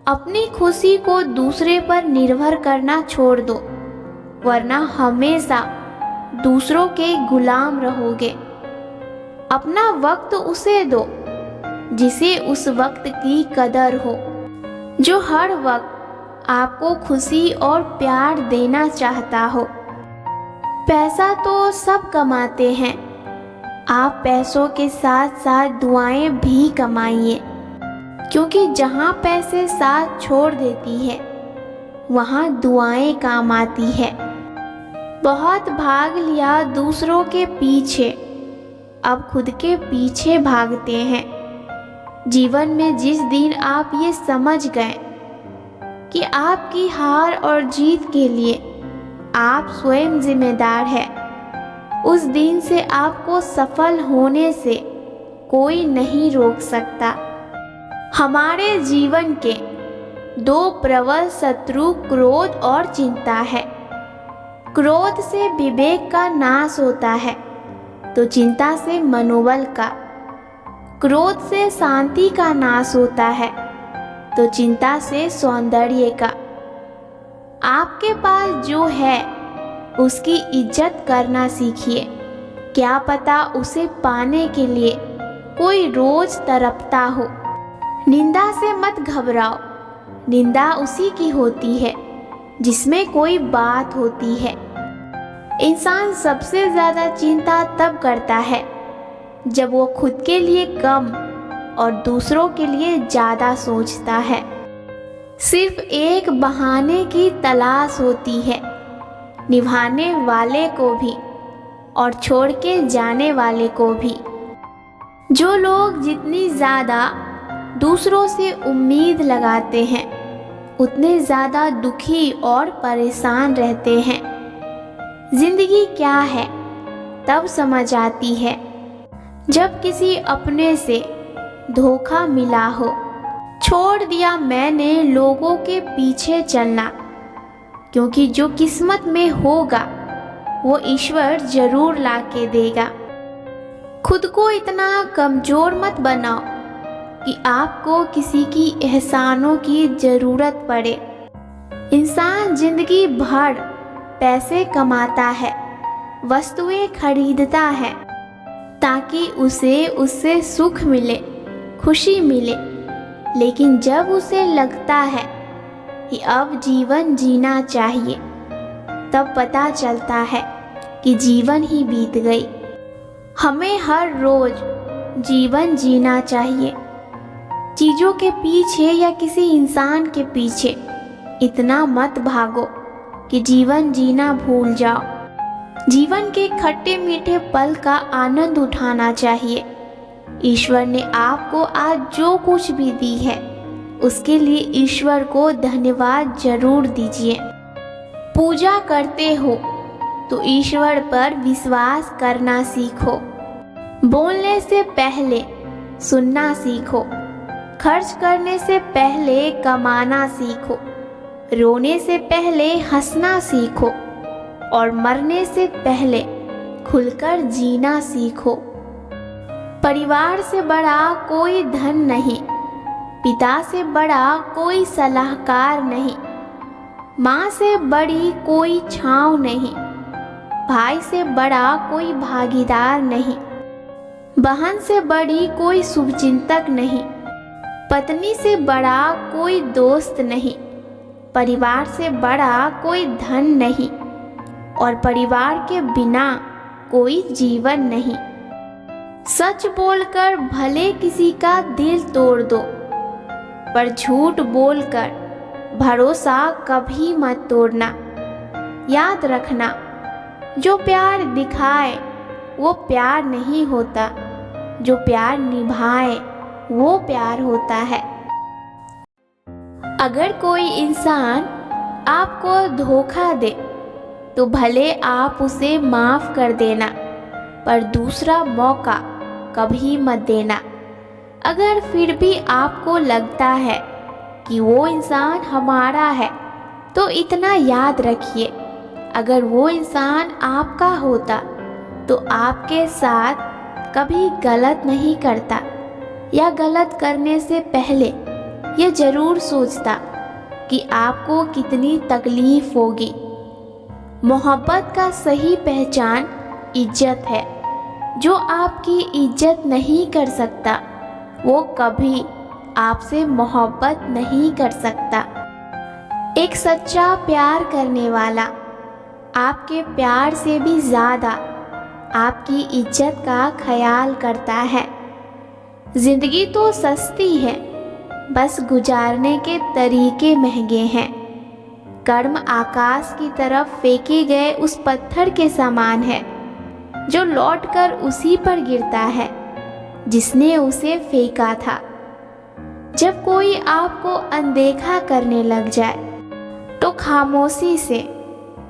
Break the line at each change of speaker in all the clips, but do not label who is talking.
अपनी खुशी को दूसरे पर निर्भर करना छोड़ दो, वरना हमेशा दूसरों के गुलाम रहोगे। अपना वक्त उसे दो जिसे उस वक्त की कदर हो, जो हर वक्त आपको खुशी और प्यार देना चाहता हो। पैसा तो सब कमाते हैं, आप पैसों के साथ साथ दुआएं भी कमाइए, क्योंकि जहाँ पैसे साथ छोड़ देती है वहाँ दुआएं काम आती है। बहुत भाग लिया दूसरों के पीछे, अब खुद के पीछे भागते हैं। जीवन में जिस दिन आप ये समझ गए कि आपकी हार और जीत के लिए आप स्वयं जिम्मेदार हैं, उस दिन से आपको सफल होने से कोई नहीं रोक सकता। हमारे जीवन के दो प्रबल शत्रु क्रोध और चिंता है। क्रोध से विवेक का नाश होता है तो चिंता से मनोबल का। क्रोध से शांति का नाश होता है तो चिंता से सौंदर्य का। आपके पास जो है उसकी इज्जत करना सीखिए। क्या पता उसे पाने के लिए कोई रोज तड़पता हो। निंदा से मत घबराओ, निंदा उसी की होती है जिसमें कोई बात होती है। इंसान सबसे ज़्यादा चिंता तब करता है जब वो खुद के लिए कम और दूसरों के लिए ज़्यादा सोचता है। सिर्फ एक बहाने की तलाश होती है, निभाने वाले को भी और छोड़ के जाने वाले को भी। जो लोग जितनी ज़्यादा दूसरों से उम्मीद लगाते हैं उतने ज़्यादा दुखी और परेशान रहते हैं। जिंदगी क्या है तब समझ आती है जब किसी अपने से धोखा मिला हो। छोड़ दिया मैंने लोगों के पीछे चलना, क्योंकि जो किस्मत में होगा वो ईश्वर जरूर ला के देगा। खुद को इतना कमज़ोर मत बनाओ कि आपको किसी की एहसानों की ज़रूरत पड़े। इंसान जिंदगी भर पैसे कमाता है, वस्तुएं खरीदता है ताकि उसे उससे सुख मिले, खुशी मिले। लेकिन जब उसे लगता है कि अब जीवन जीना चाहिए, तब पता चलता है कि जीवन ही बीत गई। हमें हर रोज जीवन जीना चाहिए। चीज़ों के पीछे या किसी इंसान के पीछे इतना मत भागो कि जीवन जीना भूल जाओ। जीवन के खट्टे मीठे पल का आनंद उठाना चाहिए। ईश्वर ने आपको आज जो कुछ भी दी है उसके लिए ईश्वर को धन्यवाद जरूर दीजिए। पूजा करते हो तो ईश्वर पर विश्वास करना सीखो। बोलने से पहले सुनना सीखो। खर्च करने से पहले कमाना सीखो। रोने से पहले हंसना सीखो और मरने से पहले खुलकर जीना सीखो। परिवार से बड़ा कोई धन नहीं, पिता से बड़ा कोई सलाहकार नहीं, माँ से बड़ी कोई छाँव नहीं, भाई से बड़ा कोई भागीदार नहीं, बहन से बड़ी कोई शुभचिंतक नहीं, पत्नी से बड़ा कोई दोस्त नहीं, परिवार से बड़ा कोई धन नहीं और परिवार के बिना कोई जीवन नहीं। सच बोलकर भले किसी का दिल तोड़ दो, पर झूठ बोलकर भरोसा कभी मत तोड़ना। याद रखना, जो प्यार दिखाए वो प्यार नहीं होता, जो प्यार निभाए वो प्यार होता है। अगर कोई इंसान आपको धोखा दे तो भले आप उसे माफ़ कर देना, पर दूसरा मौका कभी मत देना। अगर फिर भी आपको लगता है कि वो इंसान हमारा है तो इतना याद रखिए, अगर वो इंसान आपका होता तो आपके साथ कभी गलत नहीं करता, या गलत करने से पहले यह जरूर सोचता कि आपको कितनी तकलीफ होगी। मोहब्बत का सही पहचान इज्जत है। जो आपकी इज्जत नहीं कर सकता वो कभी आपसे मोहब्बत नहीं कर सकता। एक सच्चा प्यार करने वाला आपके प्यार से भी ज़्यादा आपकी इज्जत का ख्याल करता है। जिंदगी तो सस्ती है, बस गुजारने के तरीके महंगे हैं। कर्म आकाश की तरफ फेंके गए उस पत्थर के समान है जो लौटकर उसी पर गिरता है जिसने उसे फेंका था। जब कोई आपको अनदेखा करने लग जाए तो खामोशी से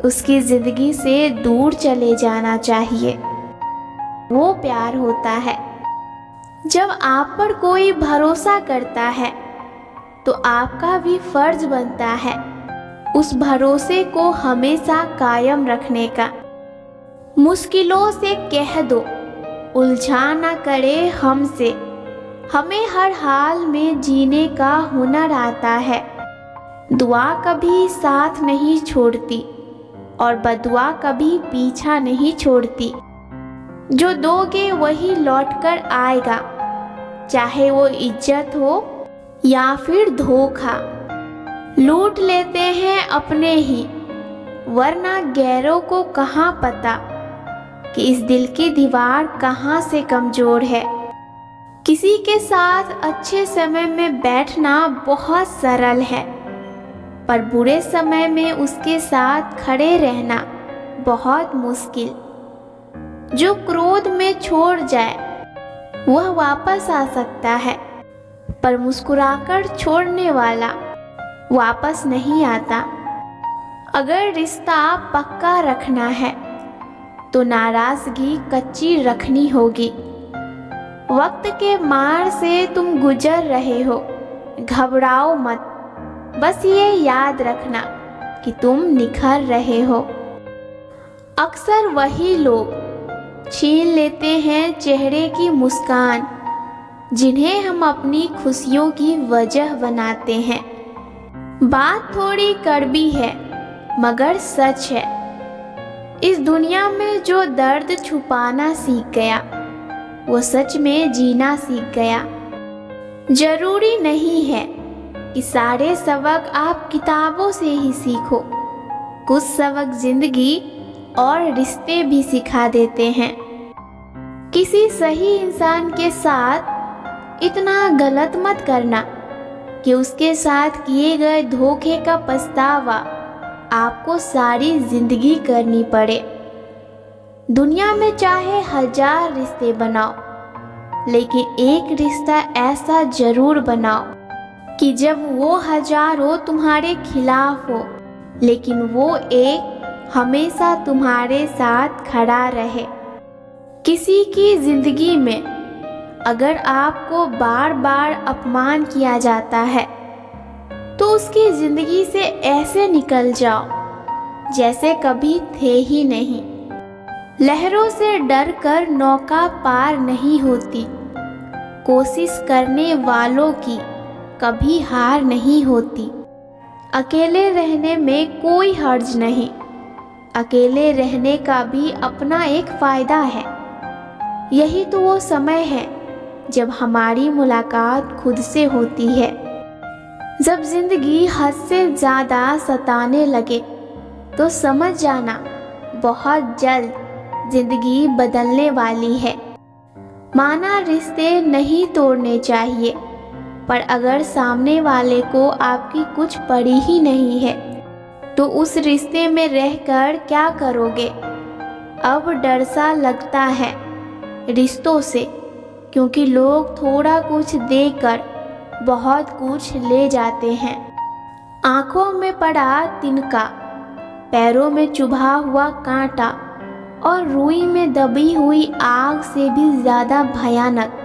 उसकी जिंदगी से दूर चले जाना चाहिए। वो प्यार होता है। जब आप पर कोई भरोसा करता है तो आपका भी फर्ज बनता है उस भरोसे को हमेशा कायम रखने का। मुश्किलों से कह दो उलझा ना करे हमसे, हमें हर हाल में जीने का हुनर आता है। दुआ कभी साथ नहीं छोड़ती और बदुआ कभी पीछा नहीं छोड़ती। जो दोगे वही लौटकर आएगा, चाहे वो इज्जत हो या फिर धोखा। लूट लेते हैं अपने ही, वरना गैरों को कहाँ पता कि इस दिल की दीवार कहाँ से कमज़ोर है। किसी के साथ अच्छे समय में बैठना बहुत सरल है, पर बुरे समय में उसके साथ खड़े रहना बहुत मुश्किल। जो क्रोध में छोड़ जाए वह वापस आ सकता है, पर मुस्कुराकर छोड़ने वाला वापस नहीं आता। अगर रिश्ता पक्का रखना है तो नाराज़गी कच्ची रखनी होगी। वक्त के मार से तुम गुजर रहे हो, घबराओ मत। बस ये याद रखना कि तुम निखर रहे हो। अक्सर वही लोग छीन लेते हैं चेहरे की मुस्कान जिन्हें हम अपनी खुशियों की वजह बनाते हैं। बात थोड़ी कड़वी है मगर सच है। इस दुनिया में जो दर्द छुपाना सीख गया वो सच में जीना सीख गया। जरूरी नहीं है कि सारे सबक आप किताबों से ही सीखो। कुछ सबक जिंदगी और रिश्ते भी सिखा देते हैं। किसी सही इंसान के साथ इतना गलत मत करना कि उसके साथ किए गए धोखे का पछतावा आपको सारी जिंदगी करनी पड़े। दुनिया में चाहे 1000 रिश्ते बनाओ, लेकिन एक रिश्ता ऐसा जरूर बनाओ कि जब वो हजारों तुम्हारे खिलाफ हो, लेकिन वो एक हमेशा तुम्हारे साथ खड़ा रहे। किसी की जिंदगी में अगर आपको बार बार अपमान किया जाता है तो उसकी जिंदगी से ऐसे निकल जाओ जैसे कभी थे ही नहीं। लहरों से डरकर नौका पार नहीं होती। कोशिश करने वालों की कभी हार नहीं होती। अकेले रहने में कोई हर्ज नहीं। अकेले रहने का भी अपना एक फ़ायदा है। यही तो वो समय है जब हमारी मुलाकात खुद से होती है। जब जिंदगी हद से ज़्यादा सताने लगे तो समझ जाना बहुत जल्द जिंदगी बदलने वाली है। माना रिश्ते नहीं तोड़ने चाहिए, पर अगर सामने वाले को आपकी कुछ पड़ी ही नहीं है तो उस रिश्ते में रहकर क्या करोगे। अब डर सा लगता है रिश्तों से, क्योंकि लोग थोड़ा कुछ देकर बहुत कुछ ले जाते हैं। आँखों में पड़ा तिनका, पैरों में चुभा हुआ कांटा और रुई में दबी हुई आग से भी ज़्यादा भयानक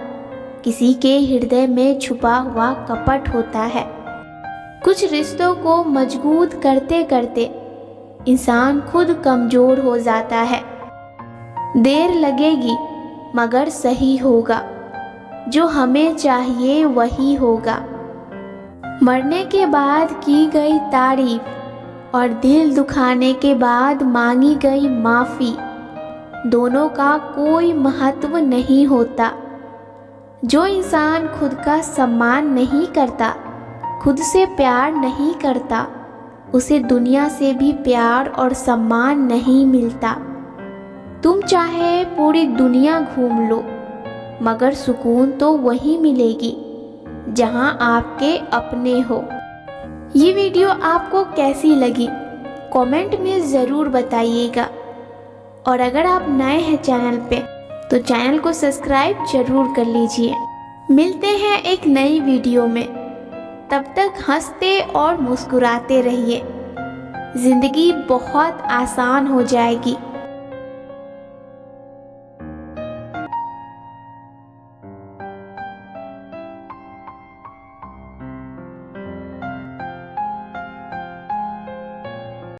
किसी के हृदय में छुपा हुआ कपट होता है। कुछ रिश्तों को मजबूत करते करते इंसान खुद कमज़ोर हो जाता है। देर लगेगी मगर सही होगा। जो हमें चाहिए वही होगा। मरने के बाद की गई तारीफ और दिल दुखाने के बाद मांगी गई माफ़ी, दोनों का कोई महत्व नहीं होता। जो इंसान खुद का सम्मान नहीं करता, खुद से प्यार नहीं करता, उसे दुनिया से भी प्यार और सम्मान नहीं मिलता। तुम चाहे पूरी दुनिया घूम लो, मगर सुकून तो वहीं मिलेगी जहां आपके अपने हो। ये वीडियो आपको कैसी लगी कमेंट में ज़रूर बताइएगा, और अगर आप नए हैं चैनल पे तो चैनल को सब्सक्राइब जरूर कर लीजिए। मिलते हैं एक नई वीडियो में, तब तक हंसते और मुस्कुराते रहिए। ज़िंदगी बहुत आसान हो जाएगी।